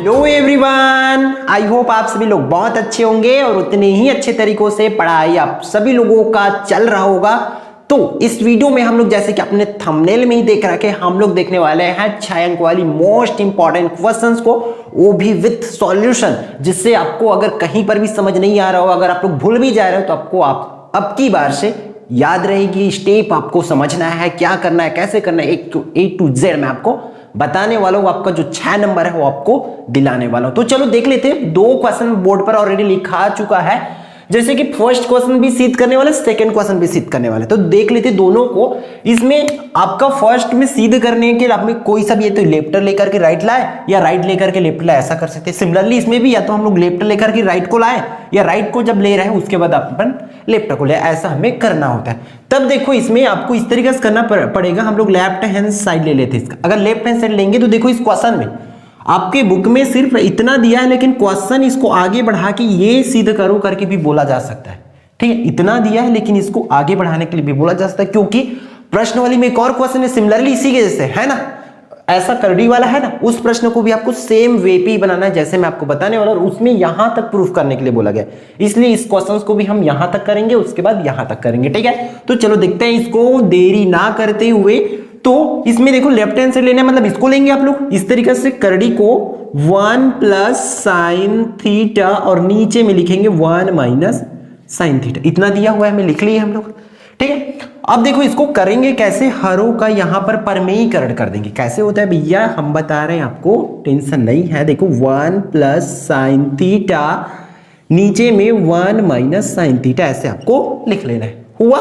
Hello everyone, I hope आप सभी लोग बहुत अच्छे होंगे और उतने ही अच्छे तरीकों से पढ़ाई आप सभी लोगों का चल रहा होगा। तो इस वीडियो में हम लोग जैसे कि अपने थंबनेल में ही देख रखे हम लोग देखने वाले हैं 6 अंक वाली मोस्ट इंपॉर्टेंट क्वेश्चंस को, वो भी विथ सॉल्यूशन, जिससे आपको अगर कहीं पर भी समझ नहीं आ रहा हो, अगर आप लोग भूल भी जा रहे हो तो आपको आप अब की बार से याद रहेगी। स्टेप आपको समझना है, क्या करना है, कैसे करना है, A to Z मैं आपको बताने वाला हूं। आपका जो 6 नंबर है वो आपको दिलाने वाला हूं। तो चलो देख लेते हैं। 2 क्वेश्चन बोर्ड पर ऑलरेडी लिखा चुका है, जैसे कि फर्स्ट क्वेश्चन भी सिद्ध करने वाले, सेकंड क्वेश्चन भी सिद्ध करने वाले। तो देख लेते दोनों को। इसमें आपका फर्स्ट में सिद्ध करने के लिए आप में कोई सा भी, तो लेफ्ट लेकर के राइट लाए या राइट लेकर के लेफ्ट लाए, ऐसा कर सकते हैं। सिमिलरली इसमें भी या तो हम लोग लेफ्ट लेकर के राइट को लाए या राइट को जब ले रहे हैं उसके बाद अपन लेफ्ट को ले, ऐसा हमें करना होता है। तब देखो इसमें आपको इस तरीके से करना पड़ेगा। हम लोग लेफ्ट हैंड साइड ले लेते हैं इसका। अगर लेफ्ट हैंड साइड लेंगे तो देखो इस क्वेश्चन में आपके बुक में सिर्फ इतना दिया है, लेकिन क्वेश्चन इसको आगे बढ़ा के ये सिद्ध करो करके भी बोला जा सकता है। ठीक है, इतना दिया है लेकिन इसको आगे बढ़ाने के लिए भी बोला जा सकता है, क्योंकि प्रश्नवाली में एक और क्वेश्चन है सिमिलरली इसी के जैसे, है ना, ऐसा करड़ी वाला है ना, उस प्रश्न को भी आपको सेम वे पे ही बनाना है जैसे मैं आपको बताने वाला, और उसमें यहां तक प्रूफ करने के लिए बोला गया। इसलिए इस क्वेश्चन को भी हम यहां तक करेंगे, उसके बाद यहां तक करेंगे। ठीक है, तो चलो देखते हैं इसको देरी ना करते हुए। तो इसमें देखो लेफ्ट हैंड से लेना, मतलब इसको लेंगे आप लोग इस तरीके से, करड़ी को 1 प्लस साइन थीटा और नीचे में लिखेंगे 1 माइनस साइन थीटा। इतना दिया हुआ है, हमें लिख लिए हम लोग। ठीक है, अब देखो इसको करेंगे कैसे, हरों का यहां पर परमेयीकरण कर देंगे। कैसे होता है भैया, हम बता रहे हैं आपको, टेंशन नहीं है। देखो 1 प्लस साइन थीटा, नीचे में 1 माइनस साइन थीटा, ऐसे आपको लिख लेना है। हुआ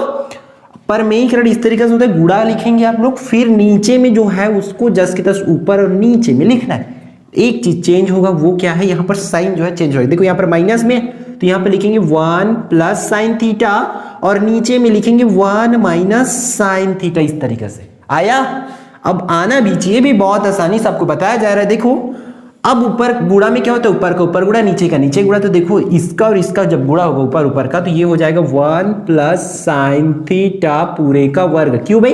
परमेयीकरण इस तरीके से होता है, गुणा लिखेंगे आप लोग, फिर नीचे में जो है उसको जस की तस ऊपर और नीचे में लिखना है। एक चीज चेंज होगा, वो क्या है, यहाँ पर साइन जो है चेंज होगा। देखो यहाँ पर माइनस में तो यहाँ पर लिखेंगे 1 प्लस साइन थीटा और नीचे में लिखेंगे 1 माइनस साइन थीटा, इस तरीके से आया। अब आना भी चाहिए भी, बहुत आसानी से आपको बताया जा रहा है। देखो अब ऊपर गुणा में क्या होता है, ऊपर का ऊपर गुणा, नीचे का नीचे गुणा। तो देखो इसका और इसका जब गुणा होगा ऊपर ऊपर का, तो ये हो जाएगा 1 प्लस साइन थीटा पूरे का वर्ग। क्यों भाई,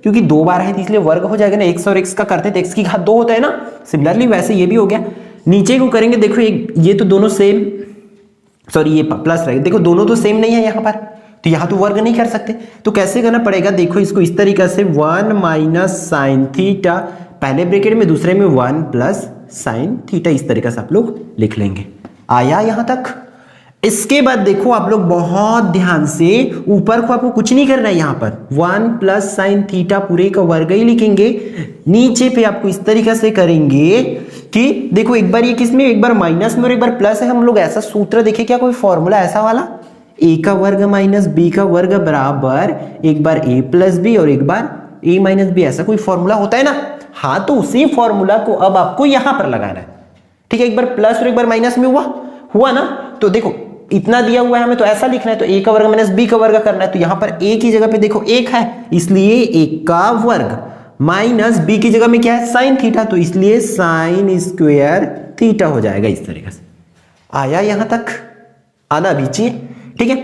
क्योंकि 2 बार है इसलिए वर्ग हो जाएगा ना। x और x का करते हैं तो x की घात 2 होता है ना। सिमिलरली वैसे ये भी हो गया। नीचे को करेंगे, देखो ये तो दोनों सेम, सॉरी ये प्लस रहेगा। देखो दोनों तो सेम नहीं है यहाँ पर, तो यहाँ तो वर्ग नहीं कर सकते। तो कैसे करना पड़ेगा, देखो इसको इस तरीके से 1 माइनस साइन थीटा, पहले ब्रैकेट में, दूसरे में 1 प्लस साइन थीटा, इस तरीके से आप लोग लिख लेंगे। आया यहां तक। इसके बाद देखो आप लोग बहुत ध्यान से, ऊपर को आपको कुछ नहीं करना है, यहां पर 1 प्लस साइन थीटा पूरे का वर्ग ही लिखेंगे। नीचे पे आपको इस तरीके से करेंगे कि देखो एक बार ये किसमें, एक बार माइनस में और एक बार प्लस है। हम लोग ऐसा सूत्र देखे क्या, कोई फॉर्मूला ऐसा वाला, a का वर्ग माइनस b का वर्ग बराबर एक बार a प्लस बी और एक बार a माइनस बी, ऐसा कोई फॉर्मूला होता है ना। हाँ, तो उसी फॉर्मूला को अब आपको यहां पर लगाना है। ठीक है, एक बार प्लस और एक बार माइनस में हुआ ना। तो देखो इतना दिया हुआ है हमें, तो ऐसा लिखना है, तो a का वर्ग माइनस b का वर्ग करना है। तो यहां पर a की जगह पे देखो 1 है, इसलिए 1 का वर्ग, माइनस b की जगह में क्या है, साइन थीटा, तो इसलिए साइन स्क्वायर थीटा हो जाएगा। इस तरीके से आया, यहां तक आना भी चाहिए। ठीक है,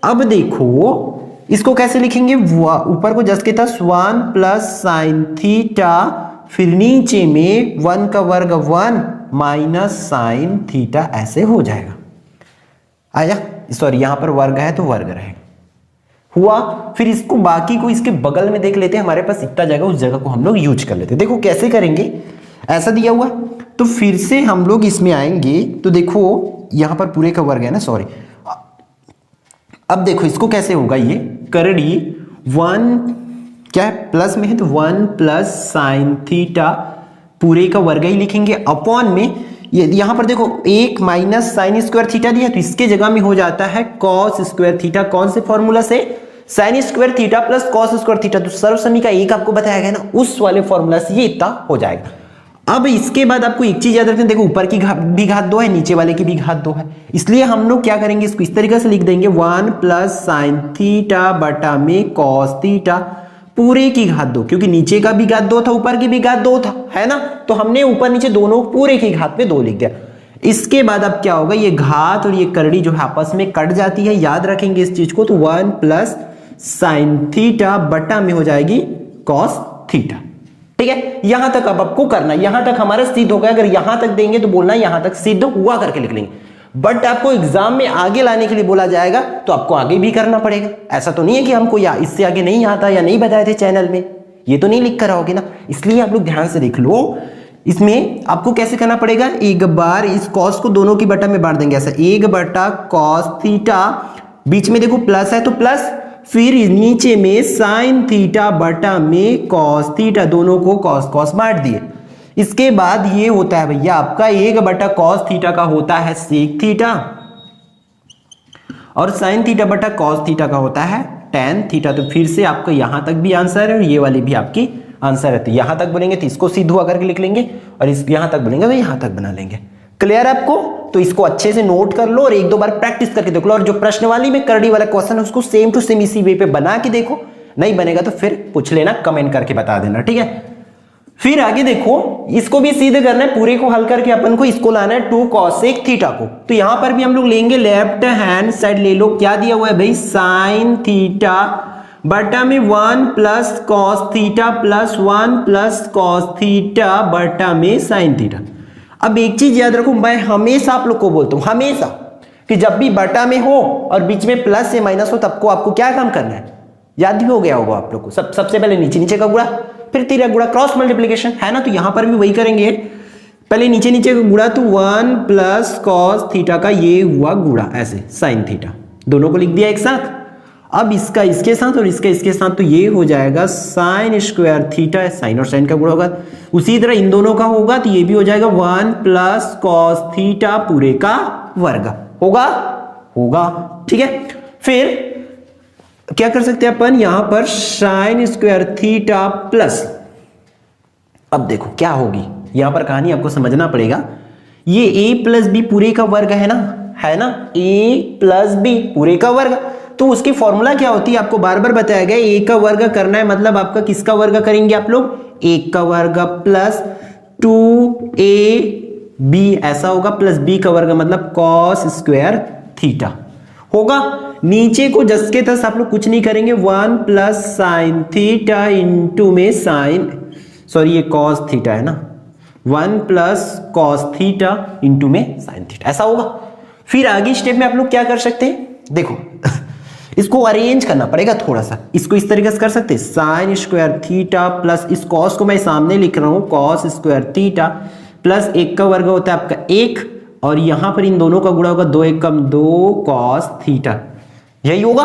अब देखो इसको कैसे लिखेंगे, ऊपर को जस के तस 1 प्लस साइन थीटा, फिर नीचे में 1 का वर्ग 1 माइनस साइन थीटा, ऐसे हो जाएगा। आया, सॉरी यहां पर वर्ग है तो वर्ग रहेगा। हुआ, फिर इसको बाकी को इसके बगल में देख लेते हैं, हमारे पास इतना जगह, उस जगह को हम लोग यूज कर लेते हैं। देखो कैसे करेंगे, ऐसा दिया हुआ तो फिर से हम लोग इसमें आएंगे। तो देखो यहां पर पूरे का वर्ग है ना, सॉरी। अब देखो इसको कैसे होगा, ये करड़ी 1 क्या है, प्लस में है तो 1 प्लस साइन थीटा पूरे का वर्ग ही लिखेंगे, अपॉन में यहां पर देखो 1 माइनस साइन स्क्वायर थीटा दिया, तो इसके जगह में हो जाता है कॉस स्क्वायर थीटा। कौन से फॉर्मूला से, sine square theta plus cos square theta, तो सर्वसमी का एक आपको बताया गया ना, उस वाले फॉर्मूला से ये इतना हो जाएगा। अब इसके बाद आपको एक चीज याद रखना, देखो ऊपर की भी घात 2 है, नीचे वाले की भी घात 2 है, इसलिए हम लोग क्या करेंगे, इसको इस तरीके से लिख देंगे 1 प्लस साइन थीटा बटा में कॉस थीटा पूरे की घात 2, क्योंकि नीचे का भी घात 2 था, ऊपर की भी घात 2 था, है ना। तो हमने ऊपर नीचे दोनों पूरे की घात पे 2 लिख दिया। इसके बाद अब क्या होगा, ये घात और ये करड़ी जो है आपस में कट जाती है, याद रखेंगे इस चीज को। तो 1 प्लस साइन थीटा बटा में हो जाएगी कॉस थीटा। ठीक है, यहां तक अब आपको करना है, यहां तक हमारा सिद्ध हो गया। अगर यहां तक देंगे तो बोलना यहां तक सिद्ध हुआ करके लिख लेंगे। बट आपको एग्जाम में आगे लाने के लिए बोला जाएगा तो आपको आगे भी करना पड़ेगा। ऐसा तो नहीं है कि हमको या इससे आगे नहीं आता या नहीं बताए थे चैनल में, ये तो नहीं लिख कर आओगे ना। इसलिए आप लोग ध्यान से देख लो, इसमें आपको कैसे करना पड़ेगा। एक बार इस कॉस को दोनों की बटा में बांट देंगे, ऐसा 1 बटा कॉस थीटा, बीच में देखो प्लस है तो प्लस, फिर नीचे में साइन थीटा बटा में कॉस थीटा, दोनों को कॉस कॉस बांट दिए। इसके बाद ये होता है भैया आपका 1 बटा कॉस थीटा का होता है सेक थीटा, और साइन थीटा बटा कॉस थीटा का होता है टेन थीटा। तो फिर से आपका यहां तक भी आंसर है और ये वाली भी आपकी आंसर है। तो यहां तक बोलेंगे तो इसको सिद्ध हुआ करके लिख लेंगे, और इस यहां तक बोलेंगे तो यहां तक बना लेंगे। क्लियर है आपको? तो इसको अच्छे से नोट कर लो और एक दो बार प्रैक्टिस करके देख लो, और जो प्रश्न वाली में करड़ी वाला क्वेश्चन है उसको सेम टू सेम इसी वे पे बना के देखो। नहीं बनेगा तो फिर पूछ लेना, कमेंट करके बता देना, ठीक है। फिर आगे देखो, इसको भी सीधे करना है, पूरे को हल करके अपन को इसको लाना है 2 cosec थीटा को। तो यहां पर भी हम लोग लेंगे लेफ्ट हैंड साइड ले लो, क्या दिया हुआ है भाई, साइन थीटा बटा में 1 plus cos theta plus 1 plus cos theta बटा में साइन थीटा। अब एक चीज याद रखो, मैं हमेशा आप लोग को बोलता हूं, हमेशा, कि जब भी बटा में हो और बीच में प्लस या माइनस हो तब को आपको क्या काम करना है, याद भी हो गया होगा आप लोग को। सबसे पहले नीचे नीचे का गुणा, फिर तिर्यक गुणा, क्रॉस मल्टीप्लिकेशन है ना। तो यहां पर भी वही करेंगे, पहले नीचे नीचे का गुणा, तो 1 प्लस कॉस थीटा का ये हुआ गुणा, ऐसे साइन थीटा, दोनों को लिख दिया एक साथ। अब इसका इसके साथ और इसका इसके साथ, तो ये हो जाएगा साइन स्क्वायर थीटा, साइन और साइन का गुणा होगा। उसी तरह इन दोनों का होगा तो ये भी हो जाएगा 1 प्लस कॉस थीटा पूरे का वर्ग, होगा होगा, ठीक है। फिर क्या कर सकते हैं अपन, यहां पर साइन स्क्वायर थीटा प्लस, अब देखो क्या होगी, यहां पर कहानी आपको समझना पड़ेगा। ये a प्लस बी पूरे का वर्ग है ना, है ना, a प्लस बी पूरे का वर्ग। तो उसकी फॉर्मूला क्या होती है आपको बार बार बताया गया, a का वर्ग करना है, मतलब आपका किसका वर्ग करेंगे आप लोग, 1 का वर्ग प्लस 2ab ऐसा होगा, प्लस b का वर्ग मतलब कॉस स्क्वायर थीटा होगा। नीचे को जस के तस आप लोग कुछ नहीं करेंगे, 1 प्लस साइन थीटा इंटू में साइन, सॉरी ये कॉस थीटा है ना, 1 प्लस कॉस थीटा इंटू में साइन थीटा, ऐसा होगा। फिर आगे स्टेप में आप लोग क्या कर सकते हैं, देखो इसको अरेंज करना पड़ेगा थोड़ा सा, इसको इस तरीके से कर सकते हैं, साइन स्क्वायर थीटा प्लस इस कॉस को मैं सामने लिख रहा हूं, कॉस स्क्वायर थीटा प्लस 1 का वर्ग होता है आपका 1, और यहां पर इन दोनों का गुणा होगा 2 1 कम 2 कॉस थीटा, यही होगा।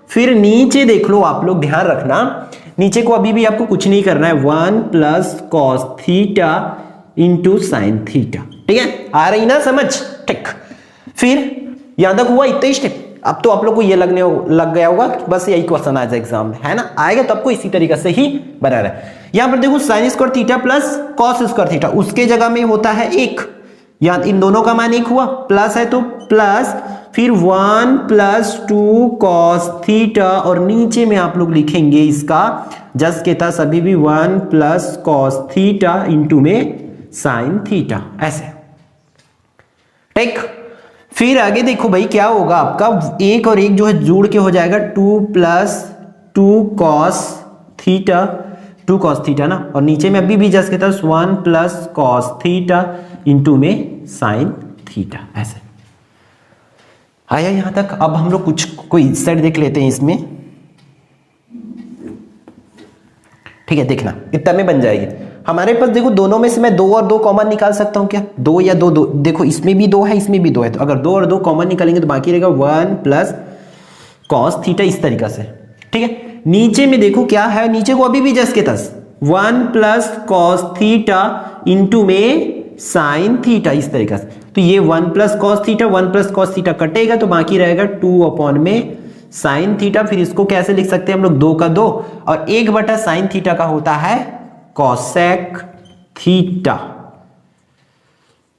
फिर नीचे देख लो आप लोग, ध्यान रखना नीचे को अभी भी आपको कुछ नहीं करना है, 1 plus cos theta into sine theta, ठीक है, आ रही ना समझ, ठीक। फिर यहां तक हुआ इतना ही स्टेप। अब तो आप लोग को ये लग गया होगा बस यही क्वेश्चन आएगा एग्जाम में, है ना, आएगा तो आपको इसी तरीके से ही बनाना है। यहां पर देखो sine square theta plus cos square theta, उसके जगह में होता है 1, यहां इन दोनों का मान 1 हुआ, प्लस है तो प्लस, फिर 1 प्लस 2 कॉस थीटा, और नीचे में आप लोग लिखेंगे इसका जस के तस अभी भी 1 प्लस कॉस थीटा इंटू में साइन थीटा, ऐसे, ठीक। फिर आगे देखो भाई क्या होगा आपका, 1 और 1 जो है जोड़ के हो जाएगा 2 plus 2 cos theta, 2 cos theta ना, और नीचे में अभी भी जस के तस 1 प्लस कॉस थीटा इंटू में साइन थीटा, ऐसे आया यहां तक। अब हम लोग कोई साइड देख लेते हैं इसमें, ठीक है, देखना इतना में बन जाएगी हमारे पास। देखो दोनों में से मैं 2 और 2 कॉमन निकाल सकता हूं क्या, 2 या 2 2, देखो इसमें भी 2 है इसमें भी 2 है, तो अगर 2 और 2 कॉमन निकालेंगे तो बाकी रहेगा 1 प्लस कॉस थीटा, इस तरीके से, ठीक है। नीचे में देखो क्या है, नीचे को अभी भी जस के तस 1 प्लस कॉस थीटा इंटू में साइन थीटा, इस तरीके से। तो ये 1 plus cos theta 1 plus cos theta कटेगा तो बाकी रहेगा 2 अपॉन में साइन थीटा। फिर इसको कैसे लिख सकते हैं हम लोग, 2 का 2, और 1 बटा साइन थीटा का होता है कॉसेक थीटा,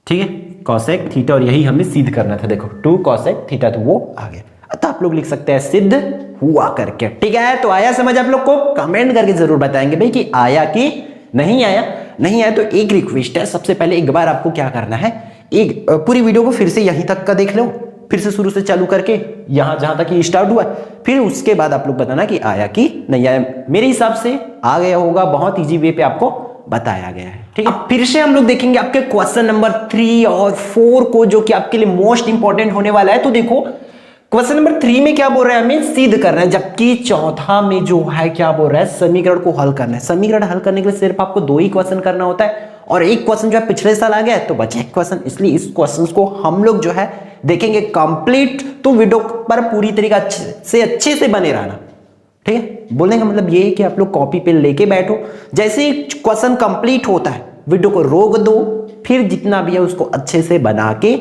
ठीक है, कॉसेक थीटा, और यही हमें सिद्ध करना था। देखो 2 कॉसेक थीटा, तो वो आ गया। तो आप लोग लिख सकते हैं सिद्ध हुआ करके, ठीक है। तो आया समझ आप लोग को, कमेंट करके जरूर बताएंगे भाई कि आया कि नहीं आया। नहीं आया तो एक रिक्वेस्ट है, सबसे पहले एक बार आपको क्या करना है, एक पूरी वीडियो को फिर से यहीं तक का देख लो, फिर से शुरू से चालू करके यहां जहां तक ये स्टार्ट हुआ, फिर उसके बाद आप लोग बताना कि आया कि नहीं आया। मेरे हिसाब से आ गया होगा, बहुत इजी वे पे आपको बताया गया है। ठीक है, फिर से हम लोग देखेंगे आपके क्वेश्चन नंबर 3 और 4 को, जो कि आपके लिए मोस्ट इंपॉर्टेंट होने वाला है। तो देखो क्वेश्चन नंबर 3 में क्या बोल रहा है, हमें सिद्ध करना है, जबकि चौथा में जो है क्या बोल रहा है, समीकरण को हल करना है। समीकरण हल करने के लिए सिर्फ आपको 2 ही क्वेश्चन करना होता है, और एक क्वेश्चन जो है पिछले साल आ गया है, तो बचे एक क्वेश्चन, इसलिए इस क्वेश्चन को हम लोग जो है देखेंगे कंप्लीट। तो वीडियो पर पूरी तरीके अच्छे से बने रहना। ठीक है, बोलने का मतलब ये है कि आप लोग कॉपी पेन लेके बैठो, जैसे ही क्वेश्चन कंप्लीट होता है वीडियो को रोक दो, फिर जितना भी है उसको अच्छे से बना के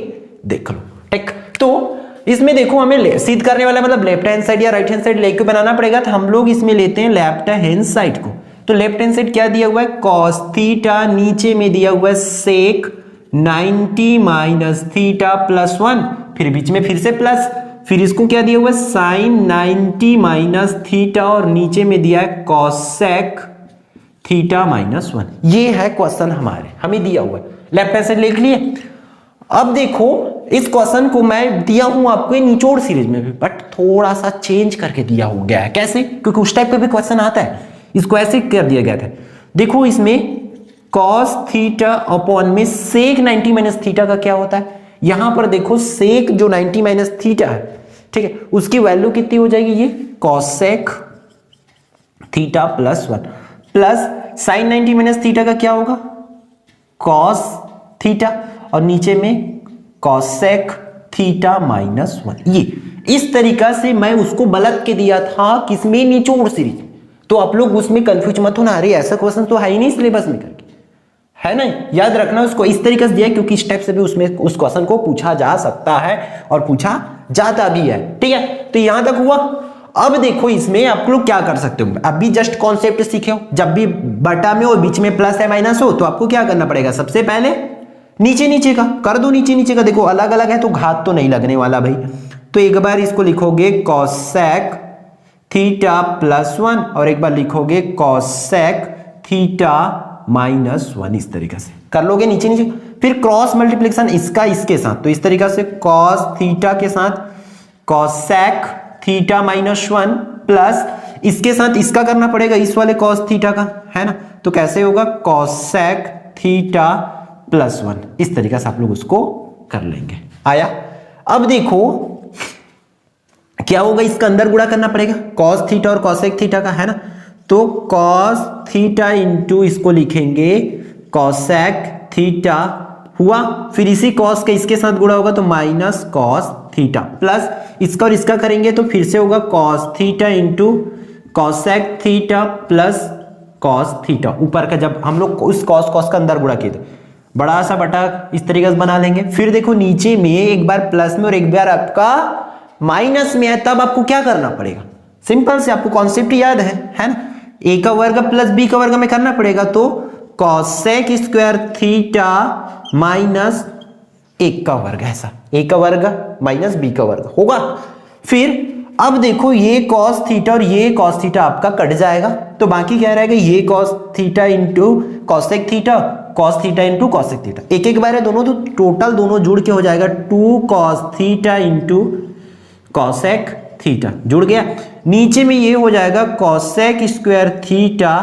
देख लो। ठीक, तो इसमें देखो हमें सिद्ध करने वाला मतलब लेफ्ट हैंड साइड या राइट हैंड साइड लेके बनाना पड़ेगा, तो हम लोग इसमें लेते हैं लेफ्ट हैंड साइड को। तो लेफ्ट हैंड साइड क्या दिया हुआ है, cos थीटा, नीचे में दिया हुआ है sec 90 माइनस थीटा प्लस 1, फिर बीच में फिर से प्लस, फिर इसको क्या दिया हुआ है sin 90 माइनस थीटा, और नीचे में दिया है cosec थीटा माइनस 1। ये है क्वेश्चन हमारे, हमें दिया हुआ है, लेफ्ट हैंड साइड लिख लिए। अब देखो इस क्वेश्चन को मैं दिया हूं आपको निचोड़ सीरीज में भी, बट थोड़ा सा चेंज करके दिया हो गया है। कैसे, क्योंकि उस टाइप का भी क्वेश्चन आता है, इसको ऐसे कर दिया गया था। देखो इसमें cos थीटा अपॉन में sec 90 माइनस थीटा का क्या होता है, यहां पर देखो sec जो 90 माइनस थीटा है, ठीक है, उसकी वैल्यू कितनी हो जाएगी, ये cosec theta plus 1, plus sin 90 minus theta का क्या होगा, cos थीटा, और नीचे में cosec थीटा माइनस 1। ये इस तरीका से मैं उसको बलत के दिया था, किसमें, निचोड़ सीरीज। तो आप लोग उसमें कंफ्यूज मत होना, अरे ऐसा क्वेश्चन तो है ही नहीं सिलेबस में करके, है ना, याद रखना उसको इस तरीके से दिया, क्योंकि इस टाइप से भी उसमें उस क्वेश्चन को पूछा जा सकता है और पूछा जाता भी है। ठीक है, तो यहां तक हुआ। अब देखो इसमें आप लोग क्या कर सकते हो, अभी जस्ट कॉन्सेप्ट सीखे हो, जब भी बटा में हो, बीच में प्लस या माइनस हो, तो आपको क्या करना पड़ेगा, सबसे पहले नीचे नीचे का कर दो, नीचे नीचे का। देखो अलग अलग है तो घात तो नहीं लगने वाला भाई, तो एक बार इसको लिखोगे cosec थीटा प्लस 1, और एक बार लिखोगे cosec थीटा माइनस 1, इस तरीके से कर लोगे नीचे नीचे। फिर क्रॉस मल्टीप्लिकेशन इसका इसके साथ, तो इस तरीके से cos थीटा के साथ cosec थीटा माइनस 1, प्लस इसके साथ इसका करना पड़ेगा, इस वाले cos थीटा का, है ना, तो कैसे होगा cosec थीटा प्लस 1, इस तरीके से आप लोग उसको कर लेंगे। आया, अब देखो क्या होगा, इसका अंदर गुणा करना पड़ेगा, cos थीटा और cosec थीटा का, है ना, तो cos थीटा इंटू इसको लिखेंगे cosec थीटा हुआ, फिर इसी cos का इसके साथ गुणा होगा तो माइनस cos थीटा, प्लस इसका और इसका करेंगे तो फिर से होगा cos theta into cosec theta plus cos theta. ऊपर का जब हम लोग उस cos का अंदर गुणा किए थे, बड़ा सा बटा इस तरीके से बना लेंगे। फिर देखो नीचे में एक बार प्लस में और एक बार आपका माइनस में है, तब आपको क्या करना पड़ेगा, सिंपल से आपको कॉन्सेप्ट याद है ना, a का वर्ग प्लस b का वर्ग में करना पड़ेगा, तो cosec स्क्वायर थीटा माइनस 1 का वर्ग, ऐसा a का वर्ग माइनस b का वर्ग होगा। फिर अब देखो ये cos थीटा और ये cos थीटा आपका कट जाएगा, तो बाकी क्या रहेगा, ये cos theta into cosec theta, cos theta into cosec theta, एक एक बार है दोनों, तो टोटल दोनों जुड़ के हो जाएगा 2 cos theta into cosec theta, जुड़ गया। नीचे में ये हो जाएगा cosec स्क्वायर थीटा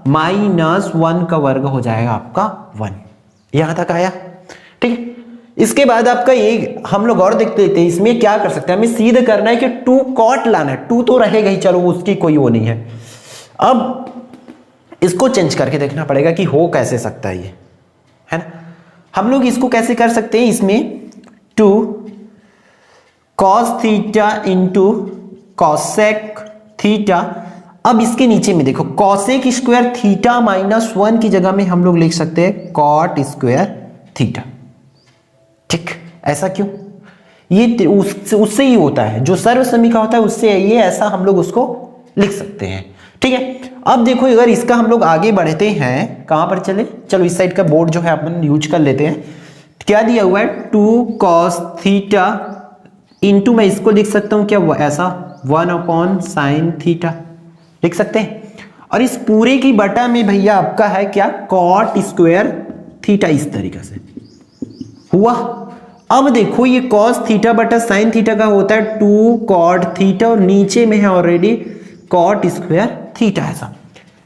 माइनस 1 का वर्ग हो जाएगा आपका 1। यहां तक आया, ठीक है। इसके बाद आपका ये हम लोग और देखते थे, इसमें क्या कर सकते हैं, हमें सिद्ध करना है कि 2 cot लाना है, 2 तो रहेगा ही, चलो उसकी कोई वो नहीं है। अब इसको चेंज करके देखना पड़ेगा कि हो कैसे सकता है ये, है ना। हम लोग इसको कैसे कर सकते हैं, इसमें 2 cos theta into cosec theta. अब इसके नीचे में देखो cosec स्क्वायर थीटा माइनस 1 की जगह में हम लोग लिख सकते हैं cot स्क्वायर थीटा, ठीक। ऐसा क्यों, ये उससे ही होता है, जो सर्व समीकरण होता है उससे ये, ऐसा हम लोग उसको लिख सकते हैं, ठीक है। अब देखो अगर इसका हम लोग आगे बढ़ते हैं, कहां पर चले, चलो इस साइड का बोर्ड जो है अपन यूज कर लेते हैं। क्या दिया हुआ है, 2 cos थीटा इंटू, मैं इसको लिख सकता हूं क्या, ऐसा 1 अपॉन साइन थीटा लिख सकते हैं, और इस पूरे की बटा में भैया आपका है क्या, cot स्क्वायर थीटा, इस तरीके से हुआ। अब देखो ये cos थीटा बटा साइन थीटा का होता है 2 cot थीटा, और नीचे में है ऑलरेडी cot स्क्वायर थीटा, ऐसा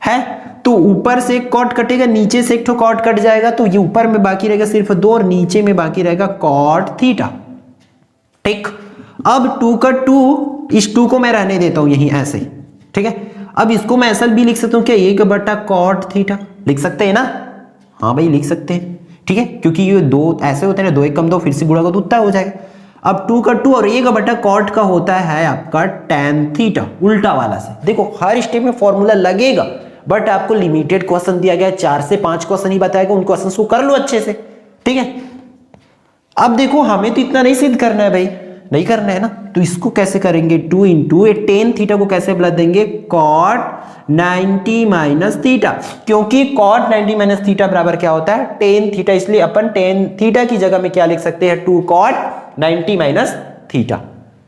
है। तो ऊपर से एक कॉट कटेगा, नीचे से एक ठो कॉट कट जाएगा, तो ये ऊपर में बाकी रहेगा सिर्फ 2 और नीचे में बाकी रहेगा कॉट थीटा। ठीक, अब 2 का 2, इस 2 को मैं रहने देता हूं यहीं ऐसे, ठीक है। अब इसको मैं ऐसा भी लिख सकता हूं क्या, 1 बटा कॉट थीटा लिख सकते हैं ना? हाँ भाई लिख सकते हैं, ठीक है, क्योंकि ये 2 ऐसे होते हैं ना, 2 1 कम 2 फिर से गुणा को तो उतना हो जाएगा। अब 2 का 2 और 1 बटा कॉट का होता है आपका tan थीटा, उल्टा वाला से। देखो हर स्टेप में फॉर्मूला लगेगा, बट आपको लिमिटेड क्वेश्चन दिया गया है, 4 से 5 क्वेश्चन ही बताएगा, उन क्वेश्चन को कर लो अच्छे से, ठीक है। अब देखो हमें तो इतना नहीं सिद्ध करना है भाई, नहीं करना है ना, तो इसको कैसे करेंगे, 2 इंटू tan थीटा को कैसे बदल देंगे, cot 90 माइनस थीटा, क्योंकि cot 90 माइनस थीटा बराबर क्या होता है, tan थीटा, इसलिए अपन tan थीटा की जगह में क्या लिख सकते हैं, 2 cot 90 माइनस थीटा।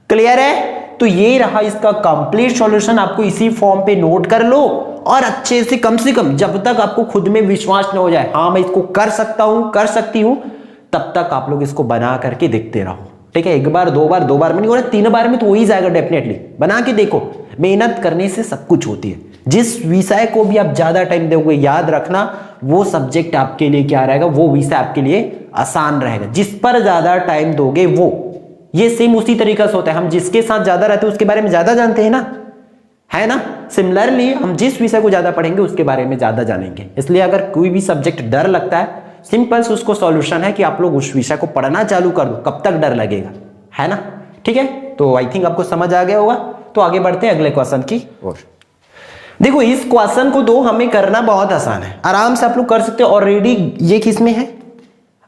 क्लियर है? तो ये रहा इसका कंप्लीट सॉल्यूशन, आपको इसी फॉर्म पे नोट कर लो और अच्छे से कम जब तक आपको खुद में विश्वास न हो जाए, हाँ मैं इसको कर सकता हूं, कर सकती हूं, तब तक आप लोग इसको बना करके देखते रहो, ठीक है। 1 बार 2 बार 2 बार में नहीं हो रहा, 3 बार में तो हो ही जाएगा डेफिनेटली। बना के देखो, मेहनत करने से सब कुछ होती है। जिस विषय को भी आप ज्यादा टाइम दोगे, याद रखना वो सब्जेक्ट आपके लिए क्या रहेगा, वो विषय आपके लिए आसान रहेगा। जिस पर ज्यादा टाइम दोगे वो, ये सेम उसी तरीका से होता है, हम जिसके साथ ज्यादा रहते हैं उसके बारे में ज्यादा जानते हैं ना, है ना। सिमिलरली हम जिस विषय को ज्यादा पढ़ेंगे उसके बारे में ज्यादा जानेंगे। इसलिए अगर कोई भी सब्जेक्ट डर लगता है, सिंपल से उसको सॉल्यूशन है कि आप लोग उस विषय को पढ़ना चालू कर दो, कब तक डर लगेगा, है ना। ठीक है, तो आई थिंक आपको समझ आ गया होगा। तो आगे बढ़ते हैं अगले क्वेश्चन की ओर। देखो इस क्वेश्चन को तो हमें करना बहुत आसान है, आराम से आप लोग कर सकते हो। ऑलरेडी ये किस में है,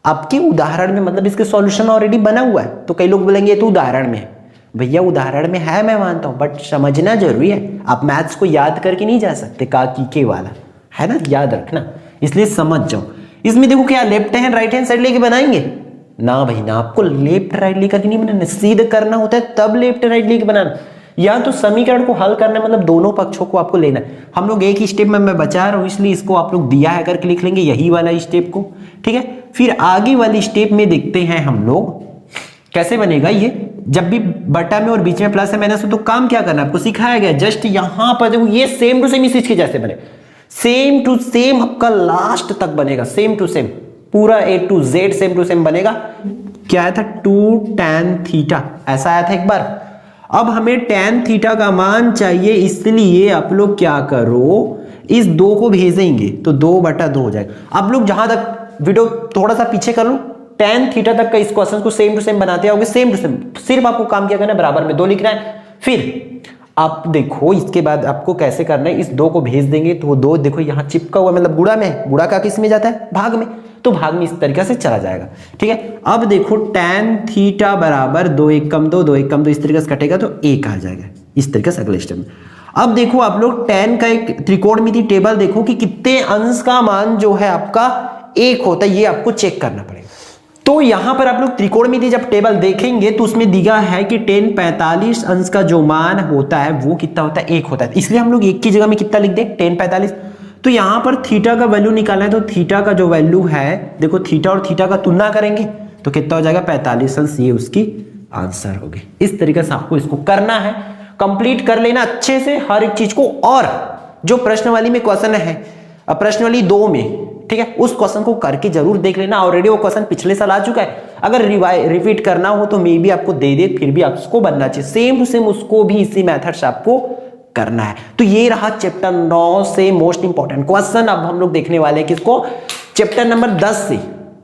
आपके उदाहरण में, मतलब इसके सॉल्यूशन ऑलरेडी बना हुआ है। तो कई लोग बोलेंगे तो उदाहरण में है, भैया उदाहरण में है मैं मानता हूं, बट समझना जरूरी है। आप मैथ्स को याद करके नहीं जा सकते, का की के वाला, है ना, याद रखना, इसलिए समझ जाओ। इसमें देखो क्या left hand right hand side लेके बनाएंगे ना भाई ना, आपको लेफ्ट राइट लेकर नहीं बनाना, सीधे करना होता है तब लेफ्ट राइट लेके बनाना। या तो समीकरण को हल करना, मतलब दोनों पक्षों को आपको लेना है। हम लोग एक ही स्टेप में मैं बचा रहा हूं, इसलिए इसको आप लोग दिया है करके लिख लेंगे, यही वाला स्टेप को, ठीक है। फिर आगे वाली स्टेप में देखते हैं हम लोग कैसे बनेगा ये। जब भी बटा में और बीच में प्लस है माइनस हो तो काम क्या करना है आपको सिखाया गया। जस्ट यहां पर देखो ये सेम टू सेम इस चीज के जैसे बने, सेम टू सेम आपका लास्ट तक बनेगा, सेम टू सेम पूरा A to Z same to same बनेगा। क्या आया था 2 tan थीटा, ऐसा आया था एक बार। अब हमें tan थीटा का मान चाहिए, इसलिए आप लोग क्या करो, इस 2 को भेजेंगे तो 2/2 हो जाएगा। आप लोग जहां तक वीडियो थोड़ा सा पीछे कर लो, tan थीटा तक का इस क्वेश्चन को सेम टू सेम बनाते होंगे, सेम टू सेम। सिर्फ आपको काम क्या करना है, बराबर में 2 लिखना है। फिर आप देखो इसके बाद आपको कैसे करना है, इस 2 को भेज देंगे तो वो 2 देखो यहाँ चिपका हुआ, मतलब गुणा में, गुणा का किस में जाता है, भाग में, तो भाग में इस तरीके से चला जाएगा, ठीक है। अब देखो tan थीटा बराबर 2 1 कम 2 2 1 कम 2 इस तरीके से कटेगा तो 1 आ जाएगा, इस तरीके से अगले स्टेप में। अब देखो आप लोग tan का एक त्रिकोणमिति टेबल देखो कि कितने अंश का मान जो है आपका 1 होता है, ये आपको चेक करना पड़ेगा। तो यहां पर आप लोग त्रिकोणमिति जब टेबल देखेंगे तो उसमें दिया है कि tan 45 अंश का जो मान होता है वो कितना होता है, 1 होता है। इसलिए हम लोग 1 की जगह में कितना लिख दें, tan 45। तो यहां पर थीटा का वैल्यू निकालना है, तो थीटा का जो वैल्यू है, देखो थीटा और थीटा का तुलना करेंगे तो कितना हो जाएगा 45 अंश, ये उसकी आंसर होगी। इस तरीके से आपको इसको करना है, कंप्लीट कर लेना अच्छे से हर एक चीज को। और जो प्रश्न वाली में क्वेश्चन है, प्रश्न वाली 2 में, ठीक है, उस क्वेश्चन को करके जरूर देख लेना। ऑलरेडी वो क्वेश्चन पिछले साल आ चुका है, अगर रिपीट करना हो तो मे भी आपको दे दे, फिर भी आपको बनना चाहिए सेम टू सेम, उसको भी इसी मेथड से आपको करना है। तो ये रहा चैप्टर 9 से मोस्ट इंपॉर्टेंट क्वेश्चन। अब हम लोग देखने वाले हैं किसको, चैप्टर नंबर 10 से,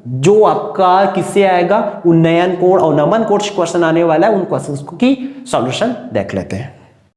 जो आपका किससे आएगा, उन्नयन कोण और नमन कोण क्वेश्चन आने वाला है, उन क्वेश्चन की सॉल्यूशन देख लेते हैं।